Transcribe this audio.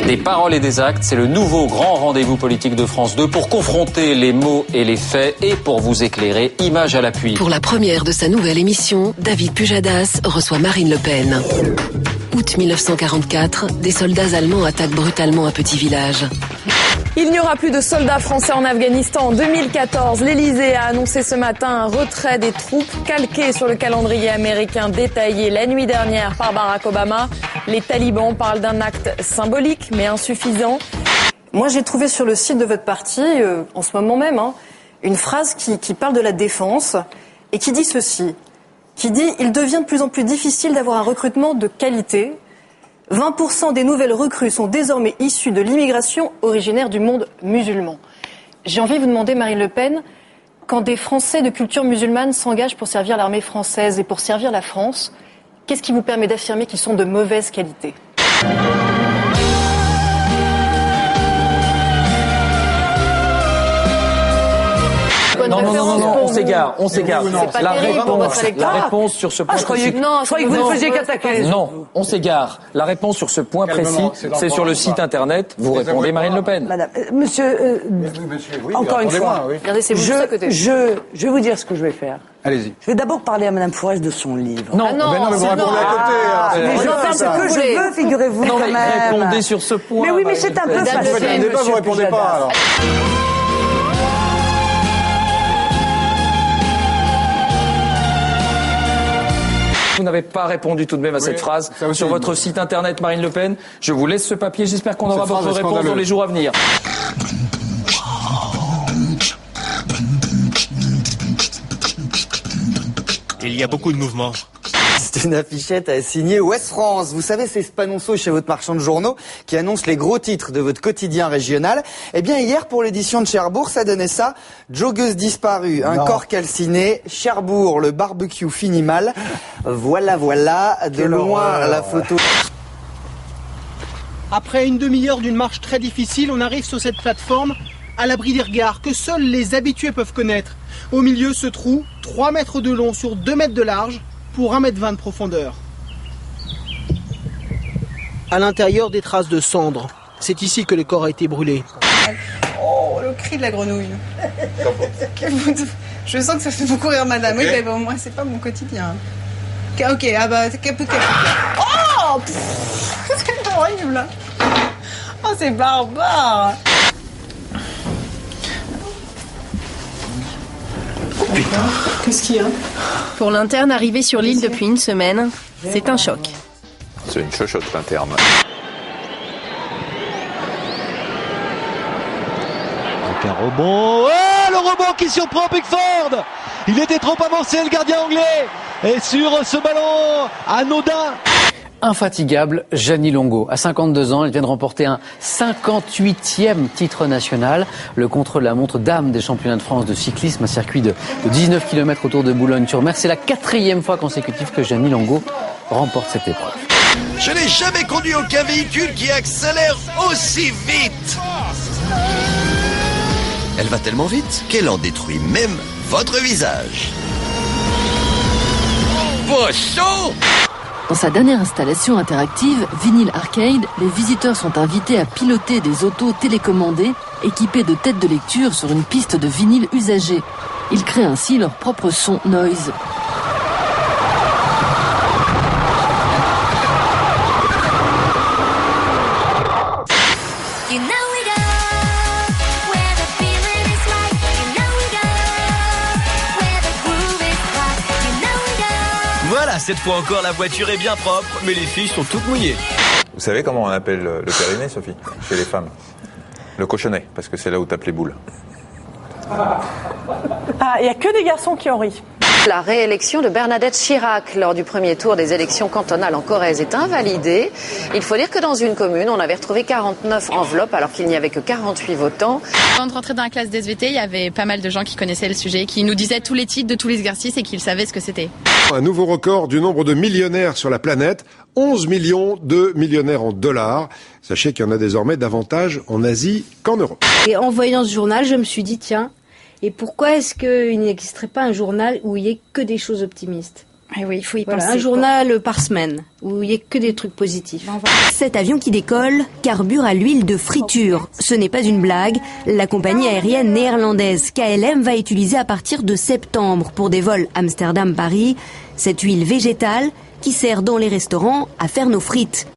Des paroles et des actes, c'est le nouveau grand rendez-vous politique de France 2 pour confronter les mots et les faits et pour vous éclairer, images à l'appui. Pour la première de sa nouvelle émission, David Pujadas reçoit Marine Le Pen. Août 1944, des soldats allemands attaquent brutalement un petit village. Il n'y aura plus de soldats français en Afghanistan en 2014. L'Elysée a annoncé ce matin un retrait des troupes calqué sur le calendrier américain détaillé la nuit dernière par Barack Obama. Les talibans parlent d'un acte symbolique mais insuffisant. Moi, j'ai trouvé sur le site de votre parti, en ce moment même, une phrase qui parle de la défense et qui dit ceci. Qui dit « Il devient de plus en plus difficile d'avoir un recrutement de qualité. 20% des nouvelles recrues sont désormais issues de l'immigration originaire du monde musulman. » J'ai envie de vous demander, Marine Le Pen, quand des Français de culture musulmane s'engagent pour servir l'armée française et pour servir la France, qu'est-ce qui vous permet d'affirmer qu'ils sont de mauvaise qualité ? Non, on s'égare. La réponse sur ce point précis. Je croyais que vous ne faisiez qu'attaquer. Non, on s'égare. La réponse sur ce point précis, c'est sur le site internet. Vous répondez Marine Le Pen. Madame, monsieur, encore une fois, regardez, c'est vous juste à côté. Je vais vous dire ce que je vais faire. Allez-y. Je vais d'abord parler à Madame Forest de son livre. Non, mais vous répondez à côté. Mais je fais ce que je veux, figurez-vous, quand même. Répondez sur ce point. Mais oui, mais c'est un peu facile. Vous répondez pas, alors. Vous n'avez pas répondu tout de même à cette phrase sur votre site internet Marine Le Pen. Je vous laisse ce papier. J'espère qu'on aura votre réponse dans les jours à venir. Il y a beaucoup de mouvements. C'est une affichette à signer Ouest France. Vous savez, c'est ce panonceau chez votre marchand de journaux qui annonce les gros titres de votre quotidien régional. Eh bien, hier, pour l'édition de Cherbourg, ça donnait ça. Joggeuse disparue, un corps calciné, Cherbourg, le barbecue finit mal. Voilà, de loin la photo. Après une demi-heure d'une marche très difficile, on arrive sur cette plateforme à l'abri des regards que seuls les habitués peuvent connaître. Au milieu, ce trou, 3 mètres de long sur 2 mètres de large, pour 1,20 m de profondeur. À l'intérieur, des traces de cendres. C'est ici que le corps a été brûlé. Oh, le cri de la grenouille. Je sens que ça fait beaucoup rire madame. Oui, mais bon, moi, c'est pas mon quotidien. Ok, ah bah, oh, c'est horrible. Oh, c'est barbare. Putain, qu'est-ce qu'il y a ? Pour l'interne arrivé sur l'île depuis une semaine, c'est un choc. C'est une chochotte l'interne. Un rebond. Oh, le rebond qui surprend Pickford. Il était trop avancé le gardien anglais. Et sur ce ballon anodin. Infatigable, Gianni Longo. À 52 ans, il vient de remporter un 58e titre national. Le contre-la-montre dame des championnats de France de cyclisme, un circuit de 19 km autour de Boulogne-sur-Mer. C'est la 4e fois consécutive que Gianni Longo remporte cette épreuve. Je n'ai jamais conduit aucun véhicule qui accélère aussi vite. Elle va tellement vite qu'elle en détruit même votre visage. Bosso! Dans sa dernière installation interactive, Vinyl Arcade, les visiteurs sont invités à piloter des autos télécommandées équipées de têtes de lecture sur une piste de vinyle usagée. Ils créent ainsi leur propre son noise. Voilà, cette fois encore, la voiture est bien propre, mais les filles sont toutes mouillées. Vous savez comment on appelle le périnée, Sophie, chez les femmes? Le cochonnet, parce que c'est là où tapent les boules. Ah, il n'y a que des garçons qui ont ri. La réélection de Bernadette Chirac lors du premier tour des élections cantonales en Corrèze est invalidée. Il faut dire que dans une commune, on avait retrouvé 49 enveloppes alors qu'il n'y avait que 48 votants. Avant de rentrer dans la classe d'SVT, il y avait pas mal de gens qui connaissaient le sujet, qui nous disaient tous les titres de tous les exercices et qu'ils savaient ce que c'était. Un nouveau record du nombre de millionnaires sur la planète, 11 millions de millionnaires en dollars. Sachez qu'il y en a désormais davantage en Asie qu'en Europe. Et en voyant ce journal, je me suis dit, tiens, et pourquoi est-ce qu'il n'existerait pas un journal où il n'y ait que des choses optimistes ? Ah oui, il faut y Voilà, penser. un journal par semaine, où il n'y a que des trucs positifs. Cet avion qui décolle carbure à l'huile de friture. Ce n'est pas une blague. La compagnie aérienne néerlandaise KLM va utiliser à partir de septembre pour des vols Amsterdam-Paris cette huile végétale qui sert dans les restaurants à faire nos frites.